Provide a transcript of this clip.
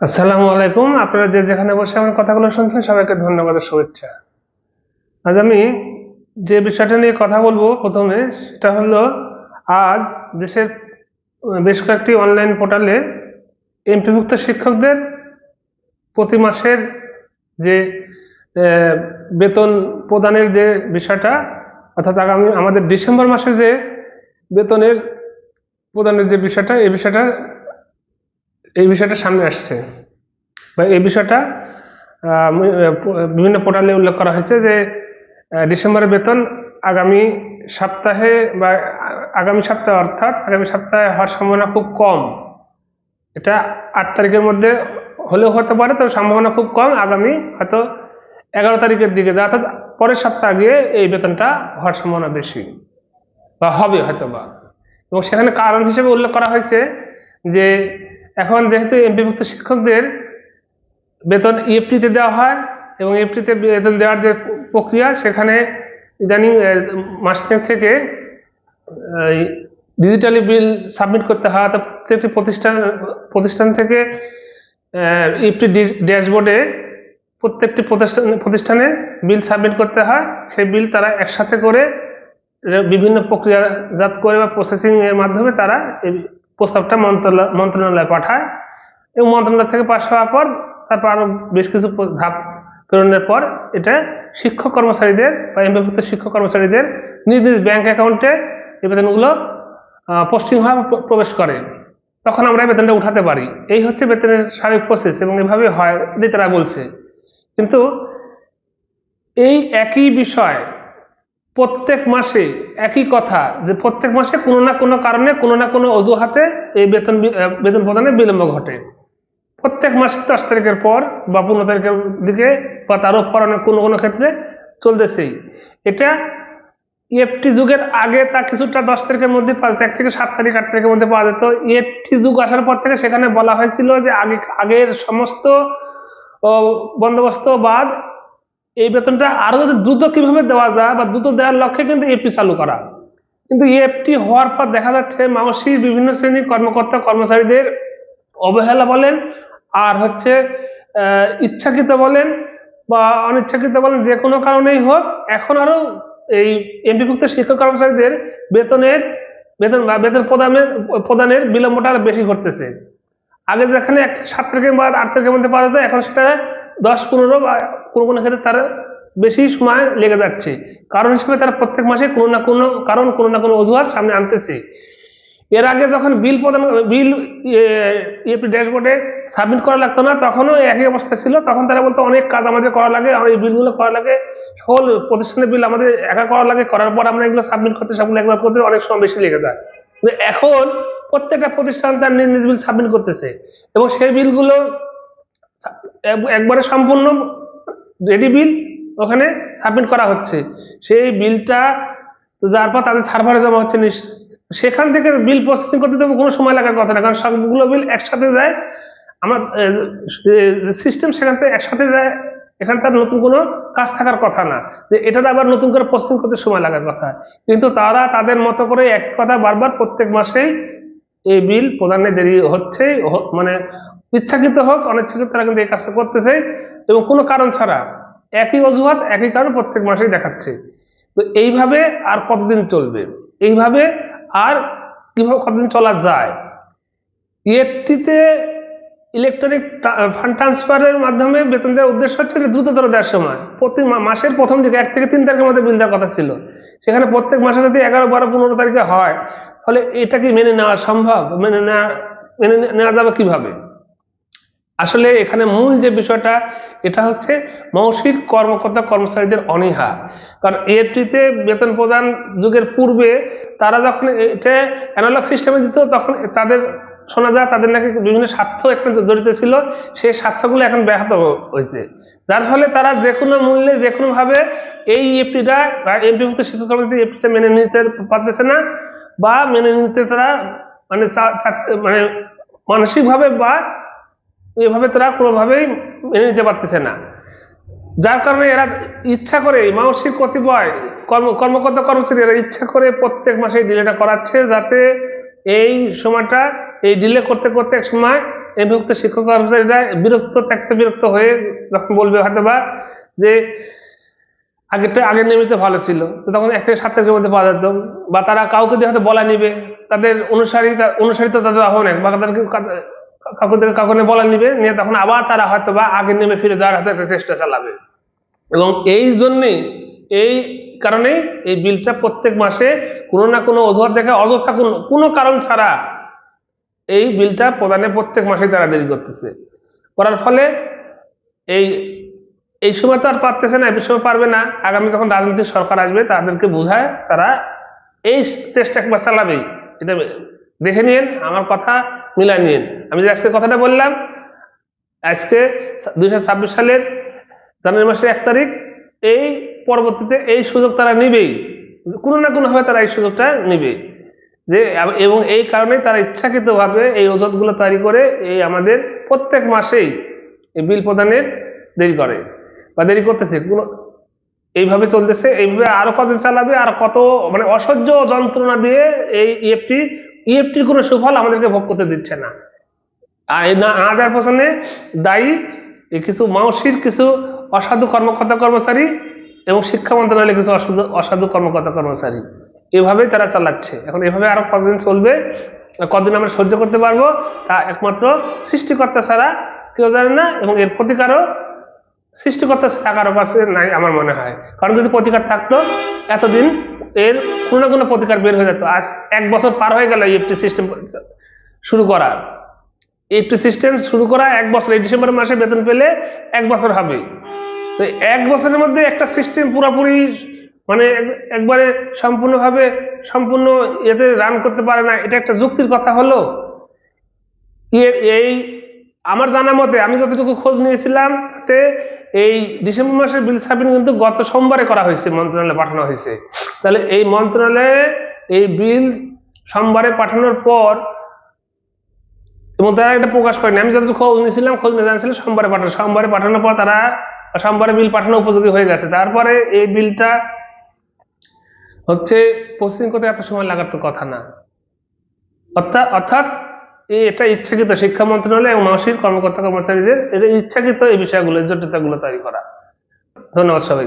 আসসালামু আলাইকুম। আপনারা যে যেখানে বসে আমার কথাগুলো শুনছেন সবাইকে ধন্যবাদ ও শুভেচ্ছা। আজ আমি যে বিষয়টা নিয়ে কথা বলবো প্রথমে সেটা হলো, আজ দেশের বেশ কয়েকটি অনলাইন পোর্টালে এমপিভুক্ত শিক্ষকদের প্রতি মাসের যে আহ, বেতন প্রদানের যে বিষয়টা, অর্থাৎ আগামী আমাদের ডিসেম্বর মাসে যে বেতনের প্রদানের যে বিষয়টা, এই বিষয়টা সামনে আসছে বা এই বিষয়টা বিভিন্ন পোর্টালে উল্লেখ করা হয়েছে যে ডিসেম্বরের বেতন আগামী সপ্তাহে বা আগামী সপ্তাহে অর্থাৎ আগামী সপ্তাহে হওয়ার সম্ভাবনা খুব কম। এটা 8 তারিখের মধ্যে হলেও হতে পারে, তবে সম্ভাবনা খুব কম। আগামী হয়তো 11 তারিখের দিকে, অর্থাৎ পরের সপ্তাহে গিয়ে এই বেতনটা হওয়ার সম্ভাবনা বেশি বা হবে হয়তো বা। এবং সেখানে কারণ হিসেবে উল্লেখ করা হয়েছে যে এখন যেহেতু এমপিভুক্ত শিক্ষকদের বেতন ইএফটিতে দেওয়া হয় এবং ইএফটিতে বেতন দেওয়ার যে প্রক্রিয়া, সেখানে ইদানিং মাস থেকে ডিজিটালি বিল সাবমিট করতে হয়। অর্থাৎ প্রত্যেকটি প্রতিষ্ঠান থেকে ইএফটি ড্যাশবোর্ডে প্রত্যেকটি প্রতিষ্ঠানে বিল সাবমিট করতে হয়। সেই বিল তারা একসাথে করে বিভিন্ন প্রক্রিয়াজাত করে বা প্রসেসিং এর মাধ্যমে তারা এই প্রস্তাবটা মন্ত্রণালয়ে পাঠায় এবং মন্ত্রণালয় থেকে পাশ হওয়ার পর তারপর আরো বেশ কিছু ধাপ প্রেরণের পর এটা শিক্ষক কর্মচারীদের বা এমপিভুক্ত শিক্ষক কর্মচারীদের নিজ নিজ ব্যাংক অ্যাকাউন্টে এই বেতনগুলো পোস্টিং হওয়া প্রবেশ করে। তখন আমরা এই বেতনটা উঠাতে পারি। এই হচ্ছে বেতনের স্বাভাবিক প্রসেস এবং এভাবে হয় এটাই তারা বলছে। কিন্তু এই একই বিষয় প্রত্যেক মাসে একই কথা, যে প্রত্যেক মাসে কোনো না কোনো কারণে কোনো না কোনো অজুহাতে এই বেতন প্রদানে বিলম্ব ঘটে। প্রত্যেক মাসে 10 তারিখের পর বা 15 তারিখের দিকে বা তারও পর কোনো কোনো ক্ষেত্রে চলতেছেই। এটা ইএফটি যুগের আগে তা কিছুটা 10 তারিখের মধ্যে পাওয়া যেত, 1 থেকে 7 তারিখ 8 তারিখের মধ্যে পাওয়া যেত। ইএফটি যুগ আসার পর থেকে সেখানে বলা হয়েছিল যে আগের সমস্ত বন্দোবস্ত বাদ এই বেতনটা আরো যদি দ্রুত কিভাবে দেওয়া যায় বা দ্রুত দেওয়ার লক্ষ্যে কিন্তু ইএফটি চালু করা। কিন্তু ইএফটি হওয়ার পর দেখা যাচ্ছে মানসিক বিভিন্ন শ্রেণীর কর্মকর্তা কর্মচারীদের অবহেলা বলেন আর হচ্ছে ইচ্ছাকৃত বলেন বা অনিচ্ছাকৃত বলেন, যে কোনো কারণেই হোক, এখন আরো এই এমপিভুক্ত শিক্ষক কর্মচারীদের বেতন প্রদানের বিলম্বটা আরো বেশি ঘটতেছে। আগে যেখানে 7 তারিখের বা 8 তারিখের মধ্যে পাওয়া যেত, এখন সেটা 10-15 বা কোনো কোনো ক্ষেত্রে তার বেশি সময় লেগে যাচ্ছে। কারণ হিসেবে তারা প্রত্যেক মাসে কোনো না কোনো কারণ, কোনো না কোনো অজুহাত সামনে আনতেছে। এর আগে যখন বিল ইএফটি ড্যাশবোর্ডে সাবমিট করা লাগতো না, তখনও একই অবস্থা ছিল। তখন তারা বলতো অনেক কাজ আমাদের করা লাগে, আর এই বিলগুলো করা লাগে, সকল প্রতিষ্ঠানের বিল আমাদের একা করা লাগে, করার পর আমরা এগুলো সাবমিট করতে সবগুলো একবার করতে অনেক সময় বেশি লেগে যায়। এখন প্রত্যেকটা প্রতিষ্ঠান তার নিজ নিজ বিল সাবমিট করতেছে এবং সেই বিলগুলো একবারে সম্পূর্ণ রেডি বিল ওখানে সাবমিট করা হচ্ছে। সেই বিলটা যার পর তাদের সার্ভারে জমা হচ্ছে, সেখান থেকে বিল প্রসেসিং করতে তো কোনো সময় লাগার কথা না, কারণ সবগুলো বিল একসাথে যায়। আমার সিস্টেম সেখান থেকে একসাথে যায়, এখানে তার নতুন কোনো কাজ থাকার কথা না, যে এটা আবার নতুন করে প্রসেসিং করতে সময় লাগার কথা। কিন্তু তারা তাদের মতো করে এক কথা বারবার প্রত্যেক মাসেই এই বিল প্রদানে দেরি হচ্ছে, মানে ইচ্ছাকৃত হোক অনিচ্ছাকৃত তারা কিন্তু এই কাজটা করতেছে এবং কোনো কারণ ছাড়া একই অজুহাত একই কারণ প্রত্যেক মাসেই দেখাচ্ছে। তো এইভাবে আর কতদিন চলবে? এইভাবে আর কিভাবে কতদিন চলা যায়? ইএফটিতে ইলেকট্রনিক ফান্ড ট্রান্সফারের মাধ্যমে বেতন দেওয়ার উদ্দেশ্য হচ্ছে দ্রুততর দেওয়ার সময়। প্রতি মাসের প্রথম দিকে 1 থেকে 3 তারিখের মধ্যে বিল দেওয়ার কথা ছিল, সেখানে প্রত্যেক মাসে যদি 11, 12, 15 তারিখে হয়, তাহলে এটা কি মেনে নেওয়া সম্ভব? মেনে নেওয়া যাবে কিভাবে? আসলে এখানে মূল যে বিষয়টা, এটা হচ্ছে মৌসিক কর্মকর্তা কর্মচারীদের অনীহা। কারণ ইএফটিতে বেতন প্রদান যুগের পূর্বে তারা যখন এটা অ্যানালগ সিস্টেমে দিত, তখন তাদের শোনা যায় তাদের নাকি বিভিন্ন স্বার্থ এখানে জড়িত ছিল, সেই স্বার্থগুলো এখন ব্যাহত হয়েছে। যার ফলে তারা যে কোনো মূল্যে যে কোনো ভাবে এই ইএফটিটা বা এমপিভুক্ত শিক্ষক কর্মচারী ইএফটিটা মেনে নিতে পারতেছে না, বা মেনে নিতে তারা মানে মানে মানসিকভাবে বা এভাবে তারা কোনোভাবেই মেনে নিতে পারতেছে না। যার কারণে এরা ইচ্ছা করে মানসিক কতিপয় কর্মকর্তা কর্মচারী এরা ইচ্ছা করে প্রত্যেক মাসে ডিলেটা করাচ্ছে, যাতে এই সময়টা এই ডিলে করতে করতে এক সময় এমপিভুক্ত শিক্ষক কর্মচারীরা বিরক্ত হয়ে যখন বলবে হয়তো বা যে আগের নিয়মিত ভালো ছিল, তো তখন 1 থেকে 7 তারিখের মধ্যে পাওয়া যেত, বা তারা কাউকে দিয়ে হয়তো বলা নিবে, তাদের অনুসারী তো তাদের অনেক, বা তাদেরকে কাউকে নিয়ে বলা নিবে, নিয়ে তখন আবার তারা হয়তো বা আগের নিয়মে ফিরে যাওয়ার হয়তো একটা চেষ্টা চালাবে। এবং এই কারণেই এই বিলটা প্রত্যেক মাসে কোনো না কোনো অজুহাত দেখে অযথা কোনো কারণ ছাড়া এই বিলটা প্রদানে প্রত্যেক মাসে তারা দেরি করতেছে। করার ফলে এই সময় তো আর পারতেছে না, এই সময় পারবে না, আগামী যখন রাজনৈতিক সরকার আসবে তাদেরকে বোঝায় তারা এই চেষ্টা একবার চালাবেই। এটা দেখে নিন, আমার কথা মিলাই নিন। আমি যে আজকে কথাটা বললাম, আজকে 2026 সালের জানুয়ারি মাসের 1 তারিখ, এই পরবর্তীতে এই সুযোগ তারা নিবেই, কোনো না কোনো ভাবে তারা এই সুযোগটা নিবে, যে এবং এই কারণে তারা ইচ্ছাকৃতভাবে এই অজুহাতগুলো তৈরি করে এই আমাদের প্রত্যেক মাসেই এই বিল প্রদানের দেরি করে বা দেরি করতেছে। এইভাবে চলতেছে, এইভাবে আরো কতদিন চালাবে, আর কত মানে অসহ্য যন্ত্রণা দিয়ে এই ইএফটির কোনো সুফল আমাদেরকে ভোগ করতে দিচ্ছে না। আর এই না দেওয়ার পেছনে দায়ী কিছু মাওসির কিছু অসাধু কর্মচারী এবং শিক্ষা মন্ত্রণালয়ের কিছু অসাধু কর্মচারী, এভাবে তারা চালাচ্ছে। এখন এভাবে আরো কতদিন চলবে, কতদিন আমরা সহ্য করতে পারবো, তা একমাত্র সৃষ্টিকর্তা ছাড়া কেউ জানে না, এবং এর প্রতিকারও সৃষ্টিকর্তা কারো কাছে নাই আমার মনে হয়। কারণ যদি প্রতিকার থাকতো এতদিন এর কোনো না কোনো প্রতিকার বের হয়ে যেত। আজ 1 বছর পার হয়ে গেল ইএফটি সিস্টেম শুরু করা। 1 বছর, এই ডিসেম্বর মাসে বেতন পেলে 1 বছর হবে। তো 1 বছরের মধ্যে একটা সিস্টেম পুরোপুরি মানে একবারে সম্পূর্ণ এতে রান করতে পারে না, এটা একটা যুক্তির কথা হলো? এই আমার জানা মতে, আমি যতটুকু খোঁজ নিয়েছিলাম, এই ডিসেম্বর মাসের বিল সাবমিট কিন্তু গত সোমবারে করা হয়েছে, মন্ত্রণালয়ে পাঠানো হয়েছে। তাহলে এই মন্ত্রণালয়ে এই বিল সোমবারে পাঠানোর পর, এবং তারা এটা প্রকাশ করেনি, আমি যতটুকু খোঁজ নিয়েছিলাম, জানছিলাম সোমবারে পাঠানোর পর তারা সোমবারে বিল পাঠানো উপযোগী হয়ে গেছে। তারপরে এই বিলটা হচ্ছে প্রসেসিং করতে এত সময় লাগার তো কথা না। অর্থাৎ এটা ইচ্ছাকৃত, শিক্ষা মন্ত্রণালয় এবং মাওসির কর্মচারীদের এটা ইচ্ছাকৃত এই বিষয়গুলো, জটিলতাগুলো তৈরি করা। ধন্যবাদ সবাইকে।